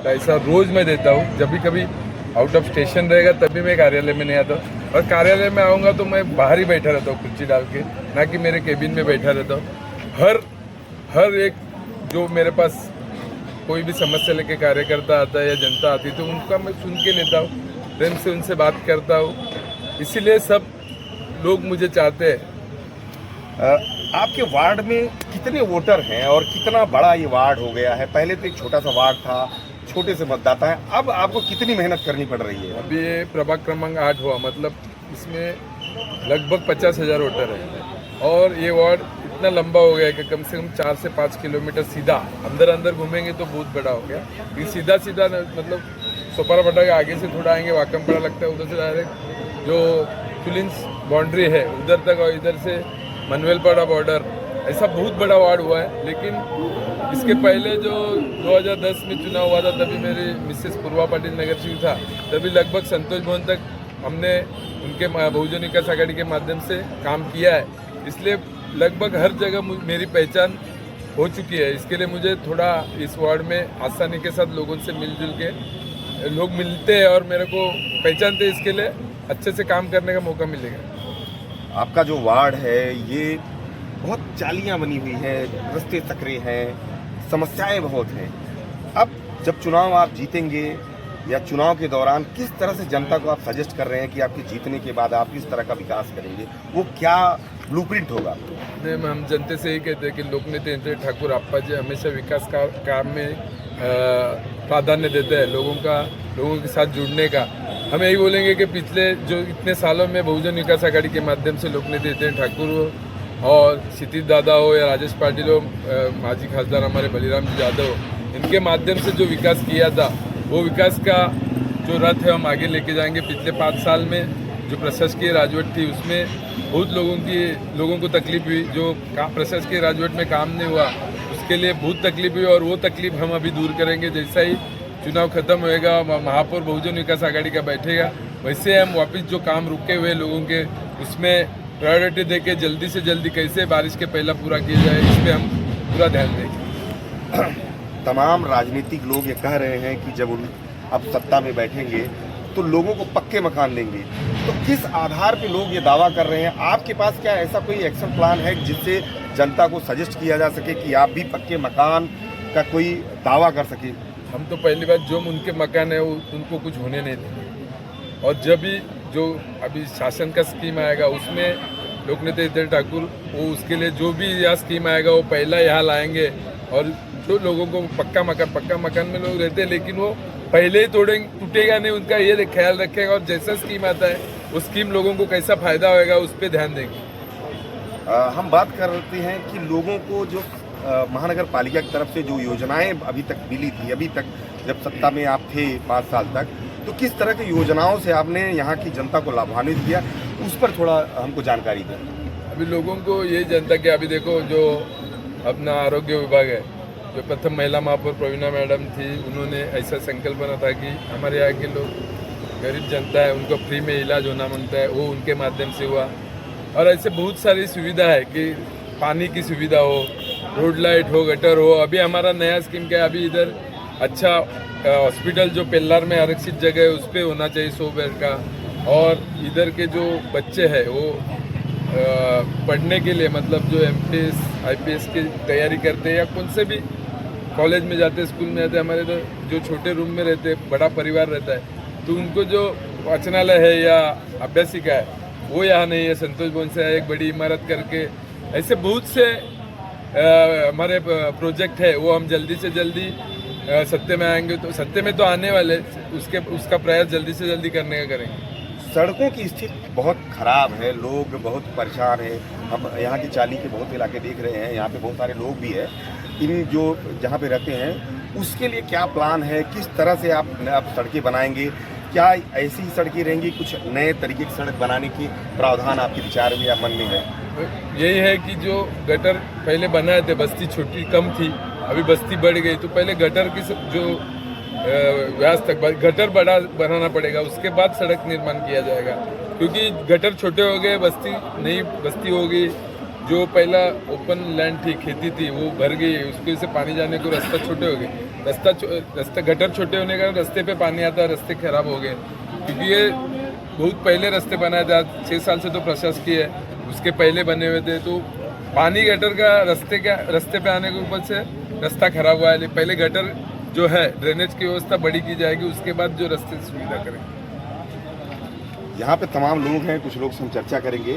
पैसा रोज मैं देता हूँ। जब भी कभी आउट ऑफ स्टेशन रहेगा तभी मैं कार्यालय में नहीं आता हूँ, और कार्यालय में आऊँगा तो मैं बाहर ही बैठा रहता हूँ कुर्सी डाल के, ना कि मेरे केबिन में बैठा रहता हूँ। हर एक जो मेरे पास कोई भी समस्या लेके कार्यकर्ता आता है या जनता आती है तो उनका मैं सुन के लेता हूँ, प्रेम से उनसे बात करता हूँ। इसीलिए सब लोग मुझे चाहते हैं। आपके वार्ड में कितने वोटर हैं और कितना बड़ा ये वार्ड हो गया है? पहले तो एक छोटा सा वार्ड था, छोटे से मतदाता हैं, अब आपको कितनी मेहनत करनी पड़ रही है? अभी ये प्रभाग क्रमांक 8 हुआ, मतलब इसमें लगभग 50,000 वोटर है, और ये वार्ड इतना लंबा हो गया है कि कम से कम 4 से 5 किलोमीटर सीधा अंदर घूमेंगे तो बहुत बड़ा हो गया। ये सीधा मतलब सोपारा भट्टा के आगे से थोड़ा आएंगे, वाकमपाड़ा लगता है, उधर से डायरेक्ट जो पुलिस बाउंड्री है उधर तक, और इधर से मनवेलपाड़ा बॉर्डर, ऐसा बहुत बड़ा वार्ड हुआ है। लेकिन इसके पहले जो 2010 में चुनाव हुआ था तभी मेरी मिसेस पूर्वा पाटिल नगर सिंह था, तभी लगभग संतोष भवन तक हमने उनके बहुजन विकास आघाड़ी के माध्यम से काम किया है, इसलिए लगभग हर जगह मेरी पहचान हो चुकी है। इसके लिए मुझे थोड़ा इस वार्ड में आसानी के साथ लोगों से मिलजुल के लोग मिलते हैं और मेरे को पहचानते हैं, इसके लिए अच्छे से काम करने का मौका मिलेगा। आपका जो वार्ड है ये बहुत चालियाँ बनी हुई हैं, रास्ते सकरे हैं, समस्याएं बहुत हैं। अब जब चुनाव आप जीतेंगे या चुनाव के दौरान किस तरह से जनता को आप सजेस्ट कर रहे हैं कि आपके जीतने के बाद आप किस तरह का विकास करेंगे, वो क्या ब्लूप्रिंट होगा? हम जनता से यही कहते हैं कि लोकनेता इंद्र ठाकुर अप्पा जी हमेशा विकास का काम में प्राधान्य देते हैं, लोगों के साथ जुड़ने का। हम यही बोलेंगे कि पिछले जो इतने सालों में बहुजन विकास आघाड़ी के माध्यम से लोकनेता इंद्र ठाकुर हो और क्षितिज दादा हो या राजेश पाटिल हो, माजी खासदार हमारे बलिराम जी यादव हो, इनके माध्यम से जो विकास किया था वो विकास का जो रथ है हम आगे लेके जाएंगे। पिछले 5 साल में जो प्रशासकीय राजवट थी उसमें बहुत लोगों को तकलीफ हुई, जो प्रशासकीय राजवट में काम नहीं हुआ उसके लिए बहुत तकलीफ हुई, और वो तकलीफ हम अभी दूर करेंगे। जैसा ही चुनाव खत्म होएगा, महापौर बहुजन विकास आघाड़ी का बैठेगा, वैसे हम वापस जो काम रुके हुए लोगों के उसमें प्रायोरिटी देके जल्दी से जल्दी कैसे बारिश के पहला पूरा किया जाए, इस पर हम पूरा ध्यान देंगे। तमाम राजनीतिक लोग ये कह रहे हैं कि जब अब सत्ता में बैठेंगे तो लोगों को पक्के मकान देंगे, तो किस आधार पे लोग ये दावा कर रहे हैं? आपके पास क्या ऐसा कोई एक्शन प्लान है जिससे जनता को सजेस्ट किया जा सके कि आप भी पक्के मकान का कोई दावा कर सके? हम तो पहली बात जो उनके मकान है उनको कुछ होने नहीं देंगे, और जब भी जो अभी शासन का स्कीम आएगा उसमें लोकनेता इंद्र ठाकुर वो उसके लिए जो भी यह स्कीम आएगा वो पहला यहाँ लाएंगे, और जो लोगों को पक्का मकान में लोग रहते हैं लेकिन वो पहले ही टूटेगा नहीं, उनका ये ख्याल रखेगा, और जैसा स्कीम आता है वो स्कीम लोगों को कैसा फायदा होगा उस पर ध्यान देंगे। हम बात करते हैं कि लोगों को जो महानगर पालिका की तरफ से जो योजनाएं अभी तक मिली थी, अभी तक जब सत्ता में आप थे 5 साल तक, तो किस तरह की योजनाओं से आपने यहाँ की जनता को लाभान्वित किया, उस पर थोड़ा हमको जानकारी दें। अभी लोगों को यही जनता कि अभी देखो जो अपना आरोग्य विभाग है, जो प्रथम महिला महापौर प्रवीणा मैडम थी, उन्होंने ऐसा संकल्प बना था कि हमारे यहाँ के लोग गरीब जनता है उनको फ्री में इलाज होना मांगता है, वो उनके माध्यम से हुआ। और ऐसे बहुत सारी सुविधा है कि पानी की सुविधा हो, रोड लाइट हो, गटर हो। अभी हमारा नया स्कीम क्या है, अभी इधर अच्छा हॉस्पिटल जो पेल्लार में आरक्षित जगह है उस पर होना चाहिए 100 बेड का, और इधर के जो बच्चे हैं वो पढ़ने के लिए मतलब जो MPS IPS की तैयारी करते हैं या कौन से भी कॉलेज में जाते, स्कूल में जाते, हमारे तो जो छोटे रूम में रहते, बड़ा परिवार रहता है, तो उनको जो वाचनालय है या अभ्यासिका है वो यहाँ नहीं है, संतोष भवन से एक बड़ी इमारत करके, ऐसे बहुत से हमारे प्रोजेक्ट है, वो हम जल्दी से जल्दी सत्ते में आएंगे तो सत्ते में तो आने वाले उसका प्रयास जल्दी से जल्दी करने का करेंगे। सड़कों की स्थिति बहुत खराब है, लोग बहुत परेशान हैं। हम यहाँ की चाली के बहुत इलाके देख रहे हैं, यहाँ पे बहुत सारे लोग भी हैं, इन जो जहाँ पे रहते हैं उसके लिए क्या प्लान है, किस तरह से आप सड़कें बनाएंगे? क्या ऐसी ही सड़कें रहेंगी, कुछ नए तरीके की सड़क बनाने की प्रावधान आपके विचार में या मन में है? यही है कि जो गटर पहले बनाए थे, बस्ती छोटी कम थी, अभी बस्ती बढ़ गई, तो पहले गटर की जो व्यास तक गटर बड़ा बनाना पड़ेगा, उसके बाद सड़क निर्माण किया जाएगा, क्योंकि गटर छोटे हो गए, नई बस्ती हो गई, जो पहला ओपन लैंड थी, खेती थी, वो भर गई, उसके से पानी जाने को रास्ता छोटे हो गए। रास्ता गटर छोटे होने का रास्ते पे पानी आता है, रास्ते खराब हो गए क्योंकि ये बहुत पहले रास्ते बनाए थे, 6 साल से तो प्रशासकीय है, उसके पहले बने हुए थे। तो पानी गटर का रास्ते पे आने के ऊपर से रास्ता खराब हुआ है। पहले गटर जो है ड्रेनेज की व्यवस्था बड़ी की जाएगी, उसके बाद जो रास्ते सुविधा करेंगे। यहाँ पे तमाम लोग हैं, कुछ लोग से हम चर्चा करेंगे।